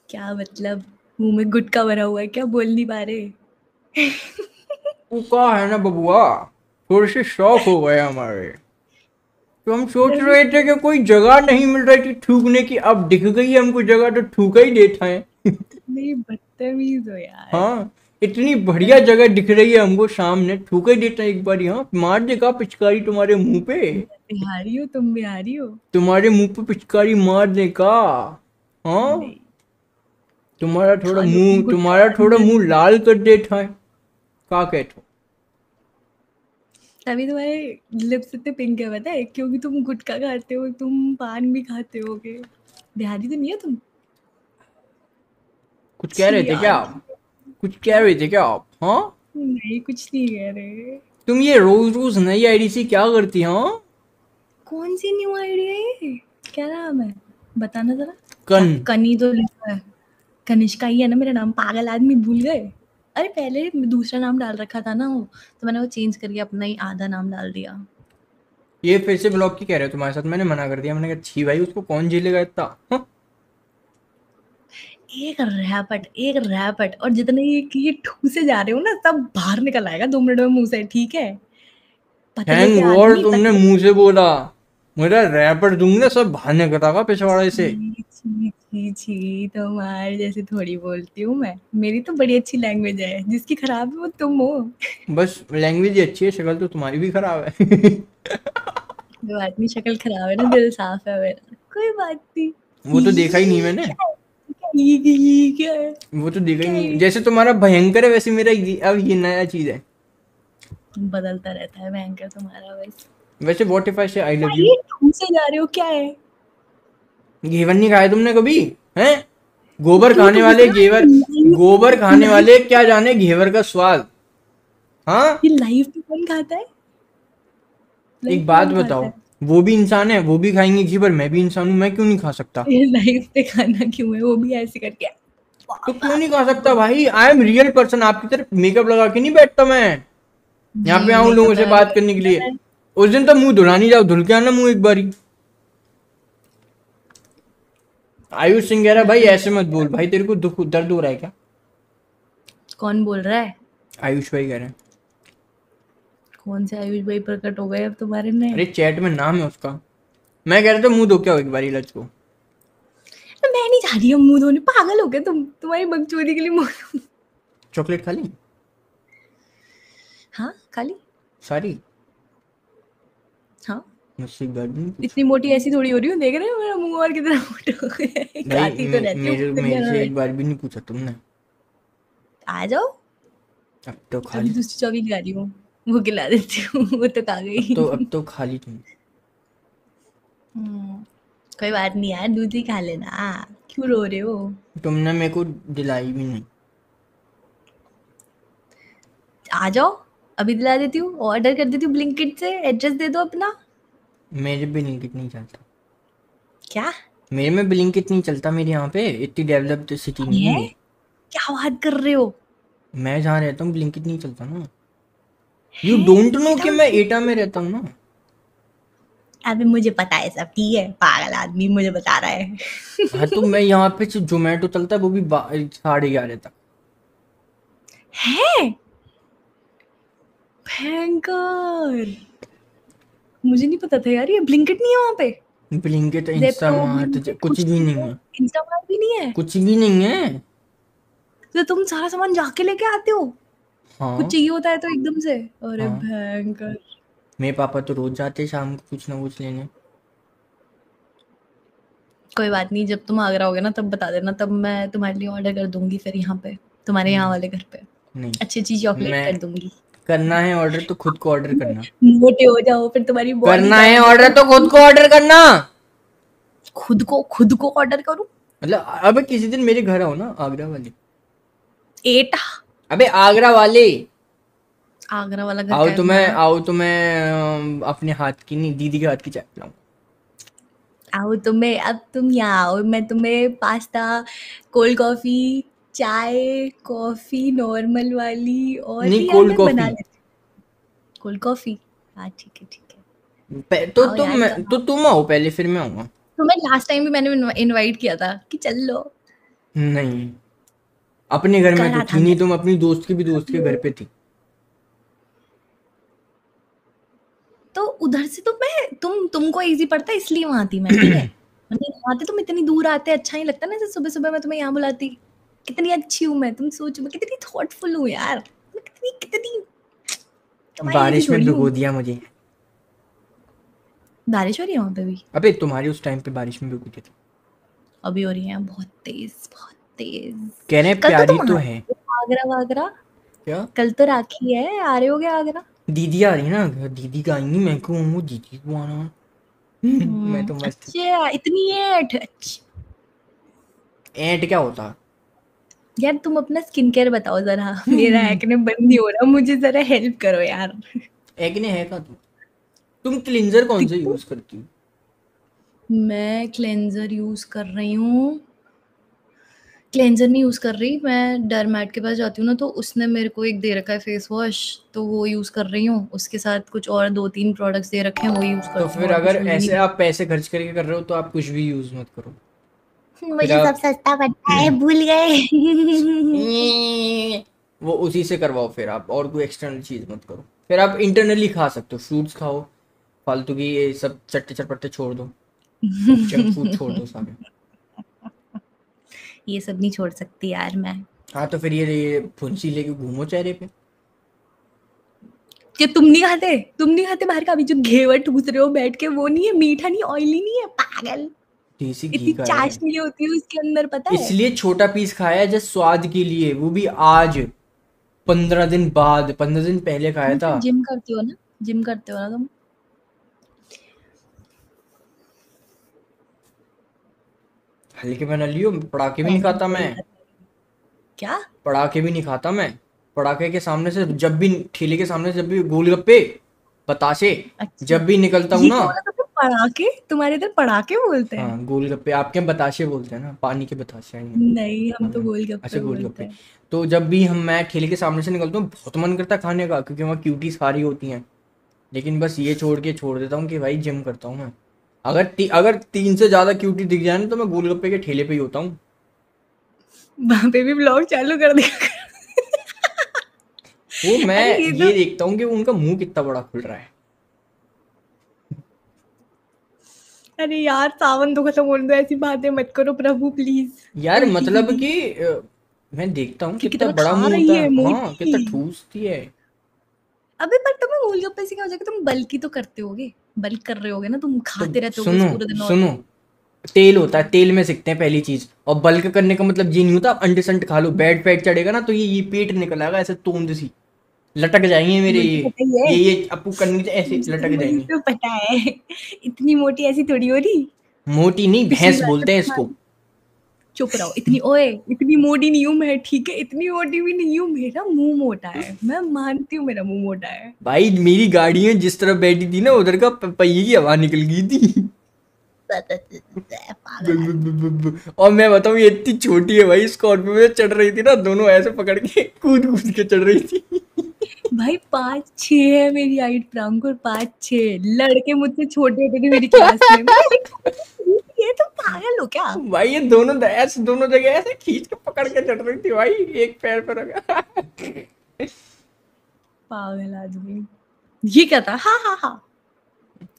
क्या मतलब, मुंह में गुटका भरा हुआ है क्या, बोल नहीं पा रहे? वो का है ना बबुआ, थोड़े से शौक हो गए हमारे, तो हम सोच रवि रहे थे कि कोई जगह नहीं मिल रही थी थूकने की, अब दिख गई हमको जगह तो थूका ही देता है। नहीं, बदतमीज हो यार। हाँ, इतनी बढ़िया जगह दिख रही है हमको सामने, थूका ही देता है एक बार, यहाँ मार देगा पिचकारी तुम्हारे मुंह पे, बिहारी हो तुम, बिहारी हो। तुम्हारे मुंह पे पिचकारी मार देगा। हाँ, नहीं, खा लो तुम गुटखा, तुम्हारा थोड़ा अंदर मुंह लाल कर देता है, का कहते हो? तभी तुम्हारे लिप्स इतने पिंक है, पता है? क्योंकि तुम गुटखा खाते हो, तुम पान भी खाते होगे। बिहारी तो नहीं है तुम? कुछ कह छी रहे थे क्या यार। आप? कुछ कह क्या? रहे थे क्या आप? हाँ, नहीं, कुछ नहीं कह रहे। तुम ये रोज रोज नई आईडी से क्या करती? हाँ, कौन सी न्यू आइडिया है ये? क्या नाम है, बताना जरा। कन। क्या कनी तो लिखा है। कनिष्का ही है ना मेरा नाम, पागल आदमी, भूल गए? अरे पहले दूसरा नाम डाल रखा था ना वो, तो मैंने वो चेंज करके अपना ही आधा नाम डाल दिया। ये फिर से ब्लॉग की कह रहे हो तुम्हारे साथ? मैंने मना कर दिया, मैंने कहा छी भाई, उसको कौन झेलेगा इतना। हाँ? एक रैपट, और जितने ये ठूसे जा रहे हो ना, सब बाहर निकल आएगा 2 मिनट में मुंह से, ठीक है? पतले थैंक से गॉड आदमी, तुमने पतले। मुंह से बोला, मेरा रैपर दूंगी ना सब बहाने कटागा पिछवाड़े से। छी छी छी छी, तुम्हारे जैसे थोड़ी बोलती हूँ मैं। मेरी तो बड़ी अच्छी लैंग्वेज है, जिसकी खराब है वो तुम हो। बस लैंग्वेज ही अच्छी है, शक्ल तो तुम्हारी भी खराब है। कोई बात नहीं, शक्ल खराब है ना, दिल साफ है मेरा, कोई बात नहीं। वो तो देखा ही नहीं मैंने, क्या है? वो तो देखा ही क्या नहीं, है? जैसे तुम्हारा भयंकर है वैसे मेरा अब ये नया चीज है। बदलता रहता है भयंकर तुम्हारा, बस। वैसे व्हाट इफ आई से आई क्या लव यू? ये ठूसे जा रहे हो, क्या है? घेवर नहीं खाए तुमने कभी? हैं? गोबर क्यों खाने ठूस वाले रहा घेवर, है? गोबर खाने लाइफ, वाले क्या जाने घेवर का स्वाद। हाँ, ये लाइफ में कौन खाता है? एक लाइफ में बात कौन खाता बताओ, है? वो भी इंसान है, वो भी खाएंगे घेवर, मैं भी इंसान हूं, मैं क्यों नहीं खा सकता? ये लाइफ पे खाना क्यों है, वो भी ऐसे करके? तो क्यों नहीं खा सकता भाई? आई एम रियल पर्सन, आपकी तरफ मेकअप लगा के नहीं बैठता मैं, यहाँ पे जी, आऊं लोगों मेकअप से लगा बात के करने के लिए। बैठता है। उस दिन तो मुंह धुला नहीं जाओ, धुल के आना मुंह एक बारी। आयुष सिंह कह रहा भाई नहीं ऐसे मत बोल भाई, तेरे को दुख दर्द हो रहा है क्या? कौन बोल रहा है? आयुष भाई कह रहे हैं। कौन से आयुष भाई प्रकट हो गए अब तुम्हारे में? अरे चैट में नाम है उसका। मैं कह रहा था मुंह धो के आओ एक बारी लच को। तो मैं नहीं जा रही हूँ मुंह धोने, पागल हो गए तुम, तुम्हारी बकचोदी के लिए मुंह। चॉकलेट खा ली हाँ, खाली। सारी? हाँ। मुझसे एक बार भी नहीं पूछा? इतनी मोटी ऐसी थोड़ी हो रही हूँ, देख रहे हो मेरा मुंह और कितना मोटा हो गया है। भाई खाती तो रहती हूँ मेरे कुछ दिन मेरे में से बैठ। एक बार भी नहीं पूछा तुमने। आ जाओ। अब तो खा अभी ली। दूसरी चौकी खा रही हूँ, वो खिला देती हूँ, वो तो खा गई। अब तो खा ली तुम। हम्म, कोई बात नहीं यार, दूध ही खा लेना। क्यों रो रहे हो? तुमने मेरे को दिलाई भी नहीं। आ जाओ, अभी दिला देती हूँ, ऑर्डर कर देती हूँ ब्लिंकिट से, एड्रेस दे दो अपना। मेरे भी ब्लिंकिट नहीं चलता। क्या मेरे में ब्लिंकिट नहीं चलता, मेरे यहाँ पे इतनी डेवलप्ड सिटी नहीं है है? मेरी। क्या बात कर रहे हो? मैं जहाँ रहता हूँ ब्लिंकिट नहीं चलता ना। यू है? डोंट नो कि एटा? मैं एटा में रहता हूँ ना। अभी मुझे पता है सब, ठीक है? पागल आदमी मुझे बता रहा है। हाँ तो मैं यहाँ पे जोमेटो चलता है, वो भी 11:30 तक। है? भयंकर। मुझे नहीं पता था यार, ये ब्लिंकिट नहीं है वहां पे। ब्लिंकिट, जेप्टो, इंस्टामार्ट ब्लिंकिट कुछ कुछ भी नहीं नहीं है? है। इंस्टामार्ट भी नहीं है? कुछ भी नहीं है। तो तुम सारा सामान जाके लेके आते हो? कुछ हाँ। चाहिए होता है तो एकदम से? अरे हाँ, भयंकर। मेरे पापा तो रोज जाते हैं शाम को कुछ ना कुछ लेने। कोई बात नहीं, जब तुम आगरा होगे ना तब बता देना, तब मैं तुम्हारे लिए ऑर्डर कर दूंगी, फिर यहाँ पे तुम्हारे यहाँ नहीं। वाले घर पे नहीं, अच्छी अच्छी चॉकलेट मैं कर दूंगी। करना है ऑर्डर तो खुद को ऑर्डर करना। मोटे हो जाओ, फिर तुम्हारी बॉडी करना है बने ऑर्डर तो। तो खुद को ऑर्डर करना। खुद को ऑर्डर करूँ? मतलब अब किसी दिन मेरे घर आओ ना, आगरा वाले। एटा। अबे आगरा वाले आगरा वाला घर का है तुम्हारा? आओ तो मैं अपने हाथ की नहीं, दीदी के हाथ की चाय पिलाऊं। आओ तुम्हें, अब तुम यहाँ आओ, मैं तुम्हें पास्ता, कोल्ड कॉफी, चाय, कॉफी नॉर्मल वाली, और नहीं, भी यार कोल्ड मैं बना कॉफी। लेती हूँ। Cold coffee. हाँ ठीक है, ठीक है। तो आओ यार, कब आओ? तुम आओ पहले, फिर मैं आऊंगा। तुम्हें लास्ट टाइम भी मैंने इनवाइट किया था कि चल लो। नहीं, अपने घर में तो करा था थी नहीं, मैंने। तुम अपनी दोस्त के भी दोस्त के घर पे थी। तो उधर से तो मैं तुमको इजी पड़ता इसलिए वहां थी मैं, ठीक है। मतलब वहां थे तुम इतनी दूर आते, अच्छा नहीं लगता ना, जैसे सुबह सुबह मैं तुम्हें यहाँ बुलाती। कितनी अच्छी हूँ मैं, तुम सोचो मैं कितनी थॉटफुल हूँ यार, मैं कितनी कितनी तुम्हारी जैसी बारिश में थोड़ी हूँ। भिगो दिया मुझे। बारिश हो रही है वहां पे भी? अबे तुम्हारी उस टाइम पे बारिश में भिगो दी थी। अभी हो रही है बहुत तेज, बहुत कह रहे तेज। हैं कल तो प्यारी तुम आ तो रहे है। हो आगरा वागरा। क्या? कल तो राखी है, आ रहे होगे आगरा। दीदी आ रही है ना, दीदी का आएंगी, मैं क्यों आऊंगा, दीदी को आना। मैं तो मस्त। अच्छा इतनी ऐठ अच्छी। ऐंट क्या होता? यार तुम अपना स्किन केयर बताओ जरा, मेरा एक्ने बंद नहीं हो रहा, मुझे जरा हेल्प करो यार। एक्ने है का तुम क्लींजर कौन से दिक्कत। यूज करती हो? मैं क्लेंजर यूज कर रही हूँ। क्लेंजर नहीं यूज कर रही मैं, डरमैट के पास जाती हूँ ना, तो उसने मेरे को एक दे रखा है फेस वॉश, तो वो यूज कर रही हूँ। उसके साथ कुछ और 2-3 प्रोडक्ट्स दे रखे हैं, वो यूज तो करती हूँ, फिर और अगर कुछ यूज ही ऐसे नहीं आप पैसे खर्च करके कर रहे हो तो आप कुछ भी यूज मत करो। करती। फिर मुझे सब आप सस्ता पड़ता है, भूल गए। वो उसी से करवाओ, फिर आप और कोई एक्सटर्नल चीज मत करो। फिर आप इंटरनली खा सकते हो, फ्रूट्स खाओ, फालतू की ये सब चट्टे चटपट्टे छोड़ दो, जंक फूड छोड़ दो सारे। ये सब नहीं छोड़ सकती यार मैं। हाँ तो फिर ये फुंसी लेके घूमो चेहरे पे। कि तुम नहीं खाते बाहर का, अभी जो घेवर ठूस रहे हो बैठ के, वो नहीं है मीठा, नहीं ऑयली, नहीं है पागल। देसी घी इतनी का है, चाशनी होती है उसके अंदर, पता है। इसलिए छोटा पीस खाया है जस्ट स्वाद के लिए, वो भी आज 15 दिन बाद, 15 दिन पहले खाया था। तुम जिम करती हो ना, जिम करते हो ना तुम। हल्के में न लियो, पड़ाके भी नहीं ऐसी खाता कोई मैं। बात नहीं। क्या? पड़ाके भी नहीं खाता मैं। पड़ाके के सामने से जब भी, ठेले के सामने से जब भी गोलगप्पे, बतासे, अच्छा, जब भी निकलता हूँ ये ना। क्या बोला तुमने, पड़ाके? तुम्हारे इधर पड़ाके बोलते हैं? हाँ गोलगप्पे, आपके यहाँ बताशे बोलते हैं ना, पानी के बताशे हैं ये। नहीं, हम तो हाँ, अच्छा गोलगप्पे बोलते गोलगप्पे। हैं। तो जब भी मैं ठेले के सामने से निकलता हूँ, बहुत मन करता है खाने का, क्योंकि वहाँ क्यूटी सारी होती हैं। लेकिन बस ये छोड़ के छोड़ देता हूँ कि भाई जिम करता हूँ मैं। अगर 3 से ज्यादा क्यूटी दिख जाए ना, तो मैं गोलगप्पे के ठेले पे ही होता हूँ। वहां पे भी ब्लॉग चालू कर दिया। वो मैं अरे ये ये तो, देखता हूँ कि उनका मुंह कितना बड़ा खुल रहा है। अरे यार सावन तो खत्म होने दो, ऐसी बातें मत करो प्रभु प्लीज। यार उल्टी मतलब सीधी कि मैं देखता हूँ कि कितना कितना बड़ा खा मुंह रही होता है, है, हाँ मोटी। कितना ठूसती है। अबे पर तुम्हें गोलगप्पे से क्या हो जाएगा, तुम बल्क ही तो करते होगे, बल्क कर रहे होगे ना, तुम तो खाते रहते होगे बस सुनो, पूरे दिन और। सुनो, तेल होता है, तेल में सीखते हैं पहली चीज। और बल्क करने का मतलब ये नहीं होता आप अंडे संड खा लो, बैड फैट चढ़ेगा ना तो ये पेट निकल आएगा ऐसे, तोंद सी लटक जाएंगे मेरे मुझे पता ही है, ये आपको करनी चाहिए, ऐसे लटक मुझे जाएंगे। तो पता है। इतनी मोटी ऐसी थोड़ी हो रही। मोटी नहीं, पिछली भैंस बार तो बोलते हैं इसको। तुम्हारी, चुप रहो, इतनी ओए, इतनी मोटी नहीं हूँ मैं, ठीक है, इतनी मोटी भी नहीं हूँ, मेरा मुंह मोटा है, मैं मानती हूँ मेरा मुंह मोटा है। भाई मेरी गाड़ी में जिस तरफ बैठी थी ना, उधर का पहिए की हवा निकल गई थी। पागल आदमी। और मैं बताऊं, ये इतनी छोटी है भाई, स्कॉर्पियो में चढ़ रही थी ना, दोनों ऐसे पकड़ के कूद कूद के चढ़ रही थी। भाई 5'6" है मेरी हाइट, प्रांकुर 5'6", लड़के मुझसे छोटे होते थे मेरी क्लास में, ये तो पागल हो क्या? भाई ये दोनों ऐसे, दोनों जगह ऐसे खींच के पकड़ के चढ़ रही थी भाई, एक पैर पर रखा। पागल आदमी। ये क्या था, हाँ हाँ हाँ,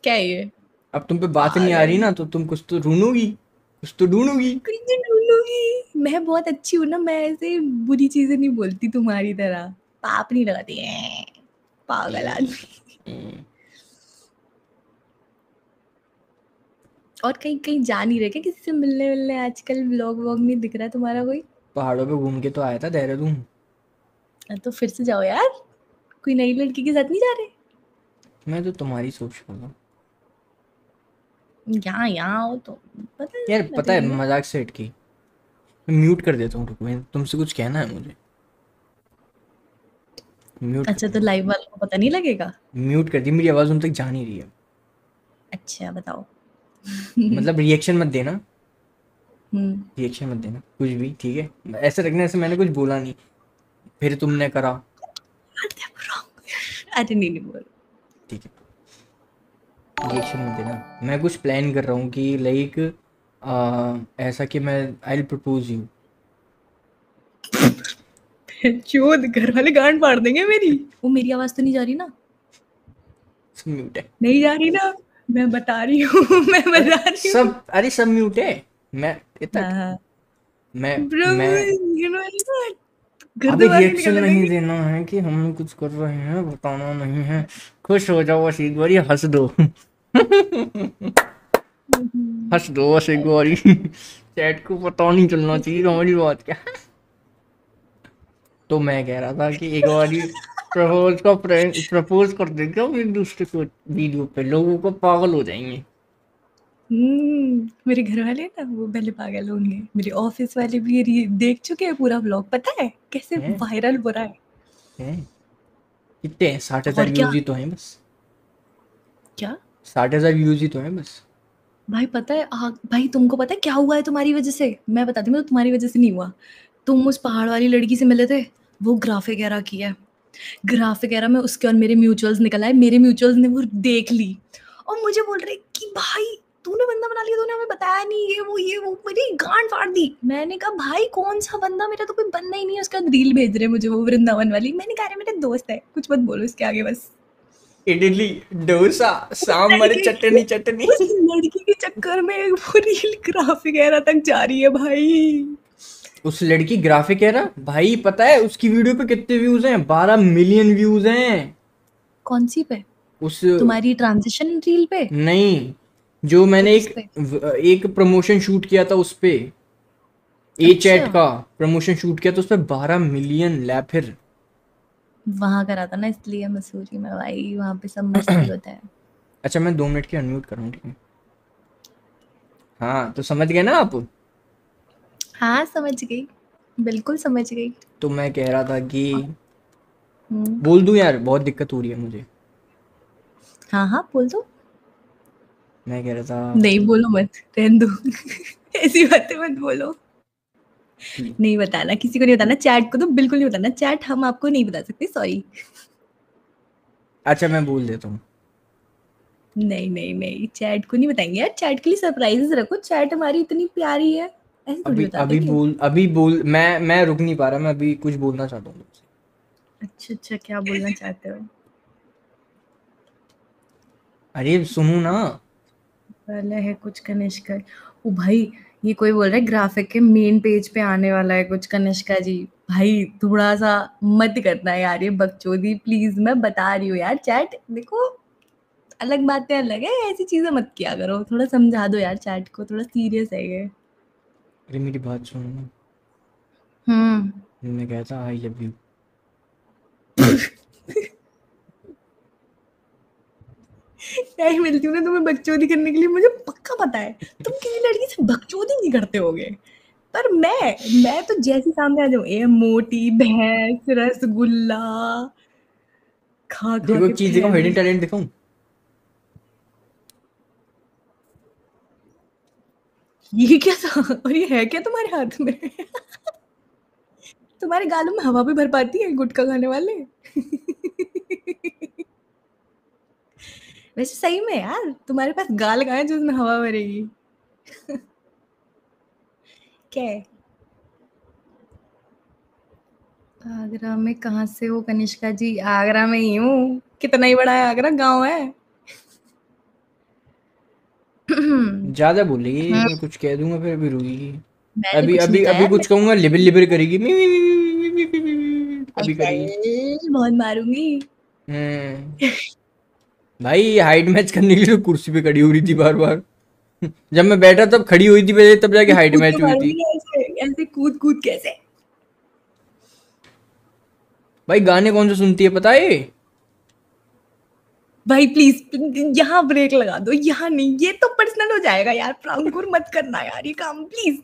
क्या है ये? अब तुम पे बात नहीं आ रही पागल। ना, तो तुम कुछ तो ढूंढोगी, कुछ तो ढूंढोगी। कुछ नहीं ढूंढूंगी, मैं बहुत अच्छी हूँ ना, मैं ऐसे बुरी चीजें नहीं बोलती तुम्हारी तरह, पाप नहीं लगाती है। पागल आदमी। और कहीं कहीं जा नहीं रहे क्या, किसी से मिलने मिलने आजकल? व्लॉग व्लॉग नहीं दिख रहा तुम्हारा कोई। पहाड़ों पे घूम के तो आया था देहरादून। तो फिर से जाओ यार, कोई नई लड़की के साथ नहीं जा रहे? मैं तो तुम्हारी सोच रहा था। यहाँ यहाँ हो तो पता यार पता है, लगेगा। मजाक से हटके मैं म्यूट कर देता हूँ, रुको, मैं तुमसे कुछ कहना है मुझे, म्यूट कर अच्छा, तो दिया। लाइव वालों को पता नहीं लगेगा? म्यूट कर दी, मेरी आवाज उन तक जा नहीं रही है। अच्छा बताओ। मतलब रिएक्शन मत देना, हम्म। रिएक्शन मत देना कुछ भी, ठीक है, ऐसे रखने से मैंने कुछ बोला नहीं, फिर तुमने करा। अरे नहीं नहीं बोल। ठीक है, रिएक्शन मत देना। मैं कुछ प्लान कर रहा हूँ कि लाइक ऐसा कि मैं आई विल प्रपोज यू। चोद घर वाले गांड फाड़ देंगे मेरी। वो मेरी आवाज तो नहीं जा रही ना? म्यूट है। नहीं जा रही ना? मैं बता रही हूँ मैं अरे बता रही हूँ। अरे सब म्यूट है। मैं इतना हाँ हाँ। मैं प्रभु, घर अभी दबा के रिएक्शन निकलने नहीं लगी। देना है कि हम कुछ कर रहे हैं, बताना नहीं है। खुश हो जाओ बस एक बारी, हंस दो। हंस दो बस एक बारी। चैट को पता नहीं चलना चाहिए हमारी बात क्या। तो मैं कह रहा था कि एक बारी प्रपोज कर देंगे हम एक दूसरे को वीडियो पे, लोगों को पागल हो जाएंगे। मेरे घर वाले ना वो पहले पागल होंगे। मेरे ऑफिस वाले भी ये देख चुके हैं पूरा व्लॉग, पता है कैसे हैं वायरल हो रहा है। हैं कितने हैं? 60,000 और क्या? व्यूज ही तो हैं बस। क्या? 60,000 व्यूज ही तो हैं बस। भाई पता है भाई तुमको पता है क्या हुआ है तुम्हारी वजह से? मैं बताती हूँ, तो तुम्हारी वजह से नहीं हुआ। तुम उस पहाड़ वाली लड़की से मिले थे, वो ग्राफ वगैरह किया है। ग्राफ वगैरह में उसके और मेरे म्यूचुअल्स निकल आए, मेरे म्यूचुअल्स ने वो देख ली और मुझे बोल रहे कि भाई तूने बंदा बना लिया, तूने हमें बताया नहीं, ये वो मेरी गांड फाड़ दी। मैंने कहा भाई कौन सा बंदा, मेरा तो कोई बंदा ही नहीं है। उसके बाद रील भेज रहे मुझे वो वृंदावन वाली। मैंने कहा अरे मेरे दोस्त है, कुछ मत बोलो इसके आगे बस। इडली, डोसा, उस सांभर, लड़के चटनी चटनी। उस लड़की के चक्कर में वो रील ग्राफ वगैरह तक जा रही है भाई। उस लड़की ग्राफिक है ना भाई, पता है उसकी वीडियो पे कितने व्यूज हैं? 12 मिलियन व्यूज हैं। कौन सी पे? उस तुम्हारी ट्रांजिशन रील पे? नहीं, जो तो मैंने किस पे? एक प्रमोशन शूट किया था उस पे, ए अच्छा, चैट का प्रमोशन शूट किया था उस पे 12 मिलियन लैफिर। वहां करा था ना इसलिए मसूरी में भाई, वहां पे सब मस्ती होता है। अच्छा मैं 2 मिनट के अनम्यूट कर रहा हूँ, ठीक है? हाँ तो समझ गए ना आप? हाँ समझ गई, बिल्कुल समझ गई। तो मैं कह रहा था कि हम्म। बोल दूं यार, बहुत दिक्कत हो रही है मुझे। हाँ हाँ बोल दो। मैं कह रहा था नहीं बोलो मत, रहने दो ऐसी बातें मत बोलो। कि नहीं बताना, किसी को नहीं बताना, चैट को तो बिल्कुल नहीं बताना। चैट हम आपको नहीं बता सकते, सॉरी। अच्छा मैं बोल देता हूँ। नहीं नहीं नहीं, चैट को नहीं बताएंगे यार। चैट के लिए सरप्राइजेस रखो, चैट हमारी इतनी प्यारी है, ऐसे थोड़ी अभी बता देंगे। अभी बोल, मैं रुक नहीं पा रहा, मैं अभी कुछ बोलना चाहता हूँ तुमसे। अच्छा अच्छा, क्या बोलना चाहते हो? अरे सुनो ना। वाला है कुछ कनिष्का। ओ भाई, ये कोई बोल रहा है ग्राफिक के मेन पेज पे आने वाला है कुछ कनिष्का जी। भाई थोड़ा सा मत करना यार ये बकचोदी प्लीज, मैं बता रही हूँ यार। चैट देखो, अलग बातें अलग है, ऐसी चीजें मत किया करो। थोड़ा समझा दो यार, चैट को थोड़ा सीरियस है ये। अरे मेरी बात सुनो ना। हम्म। मैं कहता आई लव यू। नहीं मिलती हूँ ना तुम्हें बकचोदी करने के लिए, मुझे पक्का पता है तुम किसी लड़की से बकचोदी नहीं करते होगे। पर मैं तो जैसी सामने आ जाऊं, ए मोटी भैंस रसगुल्ला खा खा देखो के एक चीज दिखाऊं, थैली। हिडन टैलेंट दिखाऊं। ये क्या था और ये है क्या तुम्हारे हाथ में? तुम्हारे गालों में हवा भी भर पाती है गुटखा खाने वाले? वैसे सही में यार, तुम्हारे पास गाल कहाँ है जो उसमें हवा भरेगी? क्या है? आगरा में कहाँ से हो कनिष्का जी? आगरा में ही हूँ। कितना ही बड़ा है आगरा, गांव है। ज्यादा बोलेगी, मैं कुछ कह दूंगा फिर अभी रोएगी। मैंने अभी कुछ नहीं अभी कहा अभी यार। कुछ कहूंगा, लिबिर लिबिर करेगी, मी, मी, मी, मी, मी, मी, मी, मी, मी, अभी करेगी। बहुत मारूंगी। हम्म। भाई हाइट मैच करने के लिए तो कुर्सी पे खड़ी हो रही थी बार बार। जब मैं बैठा तब खड़ी हुई थी पहले, तब जाके कूद हाइट कूद के मैच हुई थी। मारूंगी ऐसे ऐसे, कूद कूद कैसे? भाई गाने कौन से सुनती है पता है? भाई प्लीज यहाँ ब्रेक लगा दो, यहाँ नहीं, ये तो पर्सनल हो जाएगा यार। प्रांकुर मत करना यार ये काम प्लीज।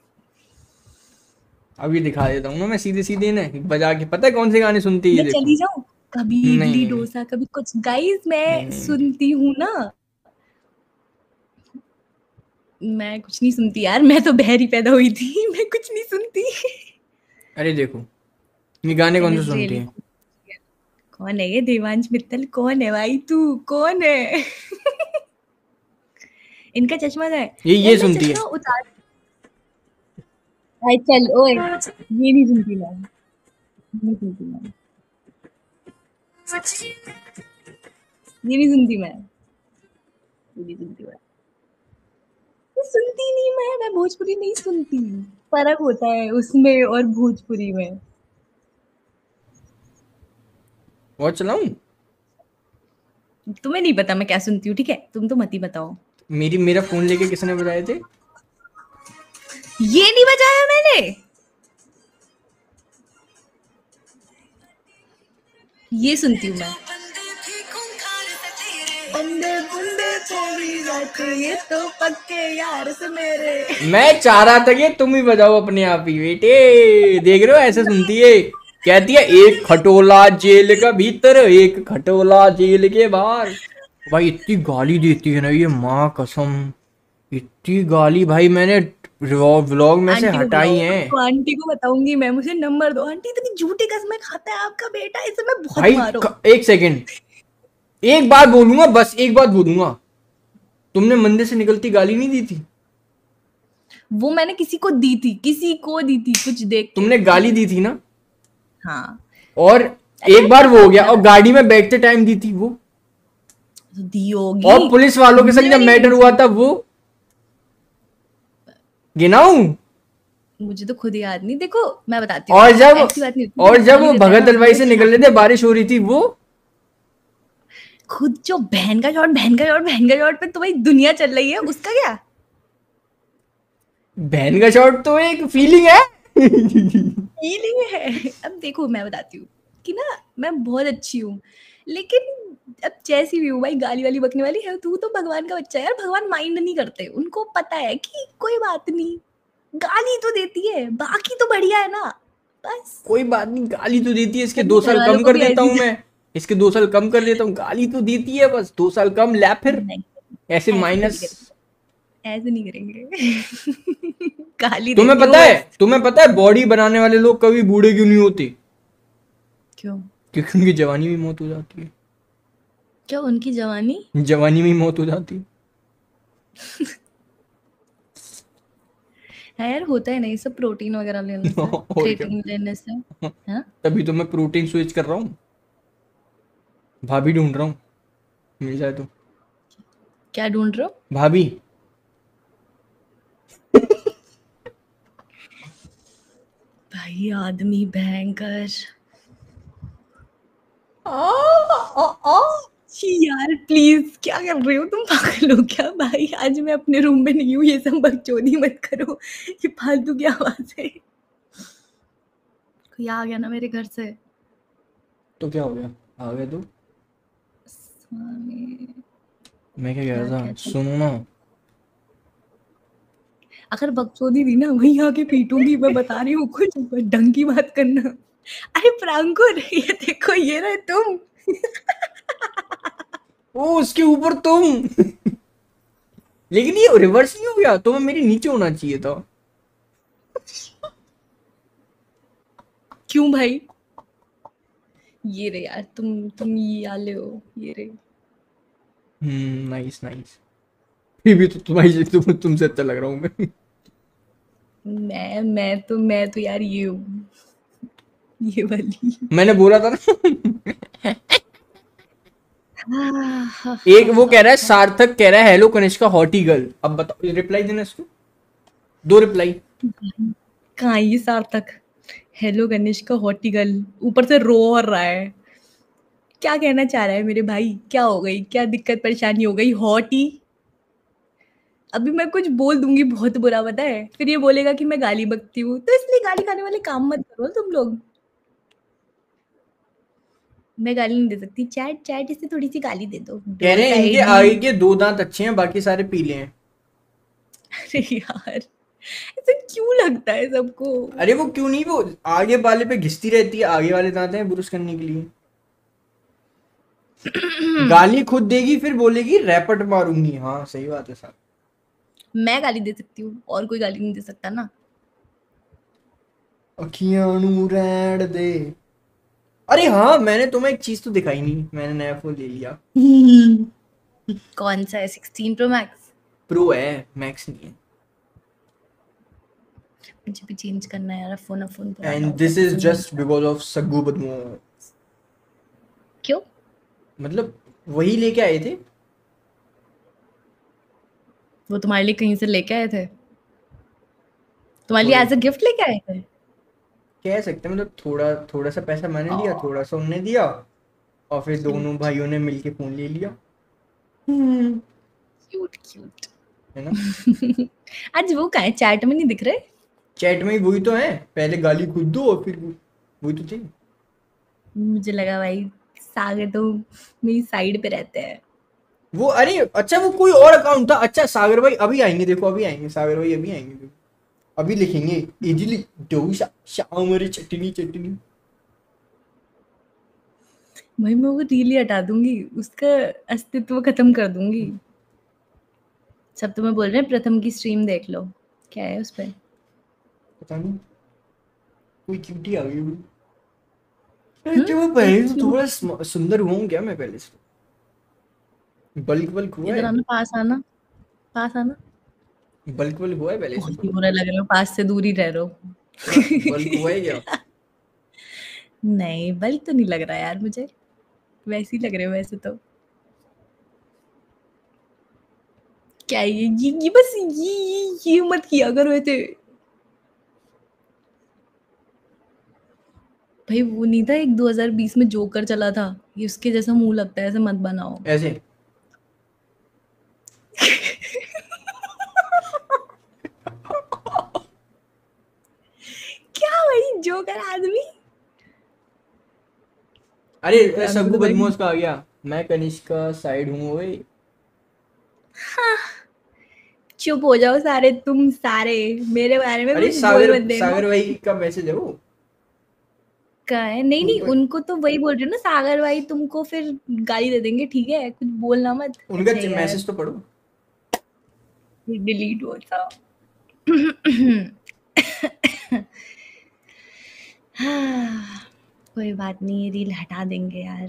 अभी दिखा देता हूँ ना मैं, सीधे सीधे ना बजा के, पता है कौन से गाने सुनती है, ये मैं देखो। चली जाऊं? कभी नहीं इडली नहीं डोसा कभी कुछ, गाइस मैं नहीं। सुनती हूँ ना। मैं कुछ नहीं सुनती यार, मैं तो बहरी पैदा हुई थी मैं कुछ नहीं सुनती। अरे देखो, ये गाने दैट कौन से इज सुनती रियली। है? कौन है ये देवांश मित्तल? कौन है भाई तू? कौन है? इनका चश्मा है ये मैं सुनती है। चश्मा उतार। अरे चल ओए, ये नहीं सुनती मैं, नहीं सुनती मैं, ये नहीं सुनती मैं, ये नहीं सुनती मैं सुनती नहीं मैं भोजपुरी नहीं सुनती। फर्क होता है उसमें और भोजपुरी में। और चलाऊं? तुम्हें नहीं पता मैं क्या सुनती हूँ, ठीक है, तुम तो मत ही बताओ। मेरा फोन लेके किसने बजाए थे? ये नहीं बजाया मैंने, ये सुनती हूँ मैं। बंदे बुंदे थोड़ी बात, ये तो पक्के यार से मेरे। मैं चाह रहा था कि तुम ही बजाओ अपने आप ही बेटे। देख रहे हो ऐसे सुनती है, कहती है एक खटोला जेल का भीतर, एक खटोला जेल के बाहर। भाई इतनी गाली देती है ना ये, माँ कसम, इतनी गाली भाई मैंने व्लॉग में से आंटी को हटाई बुलाओ, है। तो आंटी को बताऊंगी मैं, मुझे नंबर दो। आंटी इतनी झूठी कसमें खाता है आपका बेटा, इसे मैं बहुत भाई मारो। एक सेकंड, एक बात बोलूंगा, बस एक बात बोलूंगा, तुमने मंदिर से निकलती गाली नहीं दी थी? वो मैंने किसी को दी थी, किसी को दी थी कुछ देख के। तुमने गाली दी थी ना? हाँ और एक बार वो हो गया, और गाड़ी में बैठते टाइम दी थी वो, तो दी होगी। और पुलिस वालों के संग जब मैटर हुआ था वो, गिनाऊं? मुझे तो खुद याद नहीं, देखो मैं बताती हूँ। और जब ऐसी बात नहीं होती, और जब गाली वो देता है भगत ना, दलवाई से तो निकल रहे थे, बारिश हो रही थी वो, खुद जो बहन का शॉट, बहन का शॉट, बहन का शॉट पे तुम्हारी दुनिया चल रही है, उसका क्या? बहन का शॉट तो एक फीलिंग है। फीलिंग है। अब देखो मैं बताती हूँ कि ना, मैं बहुत अच्छी हूँ, लेकिन अब जैसी भी हूँ भाई, गाली वाली बकने वाली है तू तो भगवान का बच्चा है यार। भगवान माइंड नहीं करते, उनको पता है कि कोई बात नहीं, गाली तो देती है, बाकी तो बढ़िया है ना, बस। कोई बात नहीं, गाली तो देती है, इसके अपने 2 साल घर वालों कम को कर भी देता ऐसी हूँ मैं, इसके 2 साल कम कर देता हूँ, गाली तो देती है बस 2 साल कम, लै फिर नहीं, ऐसे ऐसे थोड़ी माइनस। करेंगे, ऐसे नहीं करेंगे। गाली देती हूँ बस। तुम्हें पता है बॉडी बनाने वाले लोग कभी बूढ़े क्यों नहीं होते? क्यों? क्योंकि उनकी जवानी में मौत हो जाती है। क्या उनकी जवानी? जवानी में ही मौत हो जाती है। है यार, होता है ना ये सब, प्रोटीन वगैरह लेने से, और क्या, क्रेटीन लेने से। हाँ, तभी तो मैं प्रोटीन स्विच कर रहा हूँ, भाभी ढूंढ रहा हूँ, मिल जाए तो। क्या ढूंढ रहे हो? भाभी। भाई आदमी भयंकर। छी यार प्लीज, क्या कर रहे हो तुम, पागल हो क्या भाई? आज मैं अपने रूम में नहीं हूँ, ये सब बकचोदी मत करो, ये फालतू की आवाज है। कोई आ गया ना मेरे घर से। तो क्या हो गया, आ गए तो? स्वामी, मैं क्या कह क्या रहा था, कहते, सुनो ना। अगर बकचोदी दी ना वहीं आके पीटूंगी, मैं बता रही हूँ, कुछ ढंग की बात करना। अरे प्रांकुर, ये देखो ये रहे तुम। ओ उसके ऊपर तुम। लेकिन ये रिवर्स नहीं हो गया, तुम्हें मेरे नीचे होना चाहिए था। क्यों भाई? ये रे यार, तुम ये आले हो, ये रे। Nice nice. फिर भी तो तुमसे अच्छा लग रहा हूँ मैं। मैं तो यार ये हूँ, ये वाली। मैंने बोला था ना। हाँ, एक वो कह रहा है, सार्थक कह रहा है हेलो कनिष्का हॉटी गर्ल, अब बताओ रिप्लाई देना इसको, 2 रिप्लाई। कहाँ ये सार्थक? हेलो गणेश का हॉटी गर्ल, ऊपर से रो और रहा है। क्या कहना चाह रहा है मेरे भाई? क्या हो गई, क्या दिक्कत परेशानी हो गई? हॉटी, अभी मैं कुछ बोल दूंगी बहुत बुरा, पता है, फिर ये बोलेगा कि मैं गाली बकती हूँ, तो इसलिए गाली खाने वाले काम मत करो तुम लोग। मैं गाली नहीं दे सकती, चैट चैट इसे थोड़ी सी गाली दे दो, कह डोर रहे हैं इनके साइड। आगे के 2 दांत अच्छे हैं, बाकी सारे पीले हैं। अरे यार, ऐसा क्यों लगता है सबको? अरे वो क्यों नहीं, वो आगे वाले पे घिसती रहती है, आगे वाले दांत हैं ब्रश करने के लिए। गाली खुद देगी फिर बोलेगी रैपट मारूंगी, हाँ सही बात है सर। मैं गाली दे सकती हूँ, और कोई गाली नहीं दे सकता ना। अखियां नू रैड दे। अरे हाँ, मैंने तुम्हें एक चीज तो दिखाई नहीं, मैंने नया फोन ले लिया। कौन सा है? 16 Pro Max? प्रो है, मैक्स नहीं है। मुझे भी चेंज करना है यार, फोन पुराना एंड हो गया, दिस इज पसंद नहीं जस्ट आता। बिकॉज ऑफ सग्गू बदमाश। क्यों? मतलब वही लेके आए थे। वो तुम्हारे लिए कहीं से लेके आए थे? तुम्हारे लिए थोड़े एज अ गिफ्ट लेके आए थे? कह सकते हैं, मतलब थोड़ा थोड़ा सा पैसा मैंने लिया, थोड़ा सा उनने दिया, और फिर दोनों क्यूट भाइयों ने मिलके फोन ले लिया। Cute cute. है ना। आज वो कहाँ है, चैट में नहीं दिख रहे? चैट में ही वही तो है, पहले गाली खुद दो और फिर वही तो थे। मुझे लगा भाई सागर तो मेरी साइड पे रहते हैं। वो अरे अच्छा, वो कोई और अकाउंट था। अच्छा सागर भाई अभी आएंगे, देखो अभी आएंगे सागर भाई, अभी आएंगे देखो। अभी लिखेंगे इजली डोसा शामरी चटनी चटनी। भाई मैं वो रील ही हटा दूंगी, उसका अस्तित्व खत्म कर दूंगी। सब तुम्हें बोल रहे हैं प्रथम की स्ट्रीम देख लो, क्या है उस पे? पता नहीं, कोई क्यूटी आ गई। अरे हम्म, जो वो कोई पहले से क्यूट। थोड़ा सुंदर हुआ हूँ क्या मैं पहले से? बल्क बल्क हुआ इधर है? आना, पास आना, पास आना। बल्क बल्क हुआ है पहले से बहुत ही थोड़ा? बुरा लग रहा है, पास से दूर ही रह रहे हो। थोड़ा बल्क हुआ है क्या? नहीं बल्क तो नहीं लग रहा यार मुझे, वैसे ही लग रहे हो वैसे तो। क्या है ये बस ये मत किया करो ऐसे। भाई वो नहीं था एक 2020 में जोकर चला था, ये उसके जैसा मुंह लगता है, ऐसे मत बनाओ। ऐसे। क्या भाई जोकर आदमी? जोकर अरे आदमी सग्गू तो भाई। बदमाश का आ गया। मैं कनिष्क का साइड हूँ ओए। चुप हो जाओ सारे, तुम सारे मेरे बारे में अरे कुछ बोल सागर मत देना। सागर भाई का मैसेज है वो का है? नहीं नहीं, ऊपर। उनको तो वही बोल रही हूँ ना, सागर भाई तुमको फिर गाली दे देंगे, ठीक है? कुछ बोलना मत। उनका अच्छा यार, मैसेज तो पढ़ो। डिलीट होता। हाँ, कोई बात नहीं, ये रील हटा देंगे यार।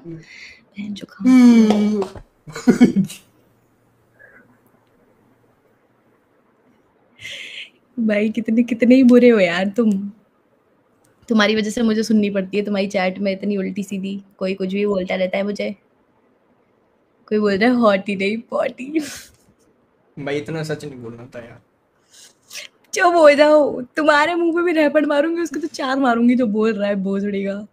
बहन जो खांसी है। भाई कितने कितने ही बुरे हो यार तुम। तुम्हारी वजह से मुझे सुननी पड़ती है तुम्हारी चैट में इतनी उल्टी सीधी, कोई कुछ भी बोलता रहता है मुझे। कोई बोल रहा है हॉटी नहीं पॉटी। भाई इतना सच नहीं बोलना था यार। चुप हो जाओ, तुम्हारे मुंह पे भी रैपट मारूंगी, उसको तो चार मारूंगी जो बोल रहा है भोसड़ी का।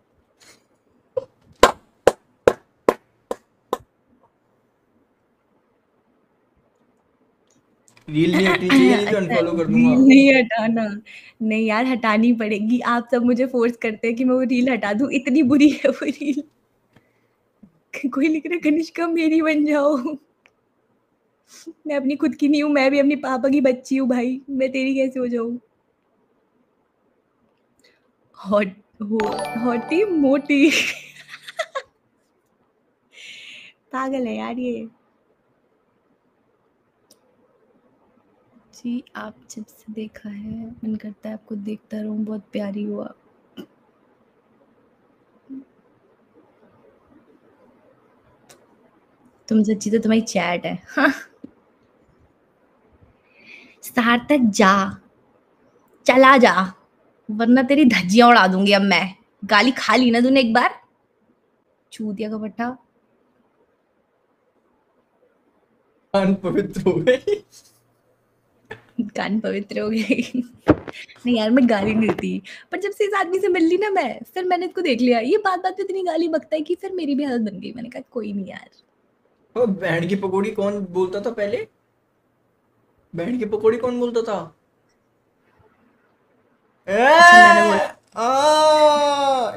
रील नहीं हटनी चाहिए, नहीं तो अच्छा अनफॉलो कर दूंगा। रील नहीं हटाना? नहीं यार हटानी पड़ेगी, आप सब मुझे फोर्स करते हैं कि मैं वो रील हटा दूं, इतनी बुरी है वो रील। कोई लिख रहा है कनिष्का मेरी बन जाओ। मैं अपनी खुद की नहीं हूँ, मैं भी अपनी पापा की बच्ची हूँ भाई, मैं तेरी कैसे हो जाऊँ? हॉट हॉटी मोटी। पागल है यार ये। जी आप जब से देखा है मन करता है आपको देखता रहूं, बहुत प्यारी हो आप। तुम सच्ची तो तुम्हारी चैट है हाँ। सार्थक जा, चला जा, वरना तेरी धज्जियां उड़ा दूंगी अब मैं। गाली खा ली ना तूने एक बार, चूतिया का पट्टा। पवित्र हो गई। कान पवित्र हो गई। नहीं यार मैं गाली नहीं देती, पर जब से इस आदमी से मिल ली ना मैं, फिर मैंने इसको देख लिया, ये बात बात पे इतनी गाली बकता है कि फिर मेरी भी हालत बन गई। मैंने कहा कोई नहीं यार। वो बैंड की पकौड़ी कौन बोलता था पहले? बैंड की पकौड़ी कौन बोलता था? अच्छा मैंने बोला।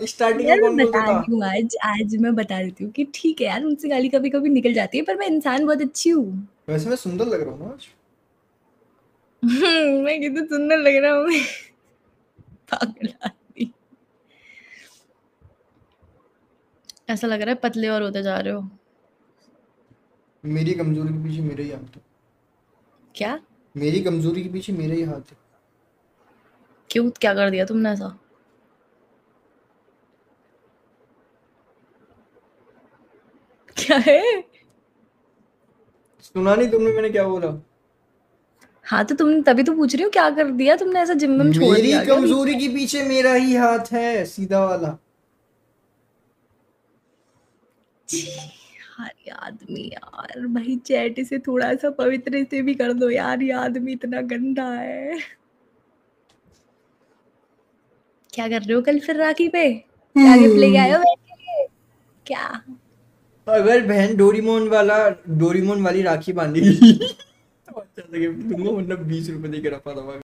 स्टार्टिंग यार में मैं कौन बोलता बता था? रही हूँ, आज आज मैं बता देती हूँ कि ठीक है यार, मुझसे गाली कभी कभी निकल जाती है, पर मैं इंसान बहुत अच्छी हूँ। वैसे मैं सुंदर लग रहा हूँ ना आज? मैं कितना सुंदर लग रहा हूँ। पागल आदमी। ऐसा लग रहा है पतले और होते जा रहे हो। मेरी कमजोरी के पीछे मेरा ही हाथ है। क्या? मेरी कमजोरी के पीछे मेरा ही हाथ है। क्यों, क्या कर दिया तुमने ऐसा? क्या है? सुना नहीं तुमने मैंने क्या बोला? हाँ तो तुम तभी तो पूछ रही हो क्या कर दिया तुमने, ऐसा जिम में छोड़ मेरी दिया क्या बीच कमजोरी में? के पीछे मेरा ही हाथ है, सीधा वाला। छी, यार ये आदमी यार, भाई चैट से थोड़ा सा पवित्र से भी कर दो यार, ये आदमी इतना गंदा है। क्या कर रहे हो कल फिर राखी पे? क्या गिफ्ट लेके आए हो बहन के लिए? क्या? अगर बहन डोरीमोन वाली राखी बांधेगी तो अच्छा सा गिफ्ट दूंगा, वरना 20 रुपए दे के रफा दफा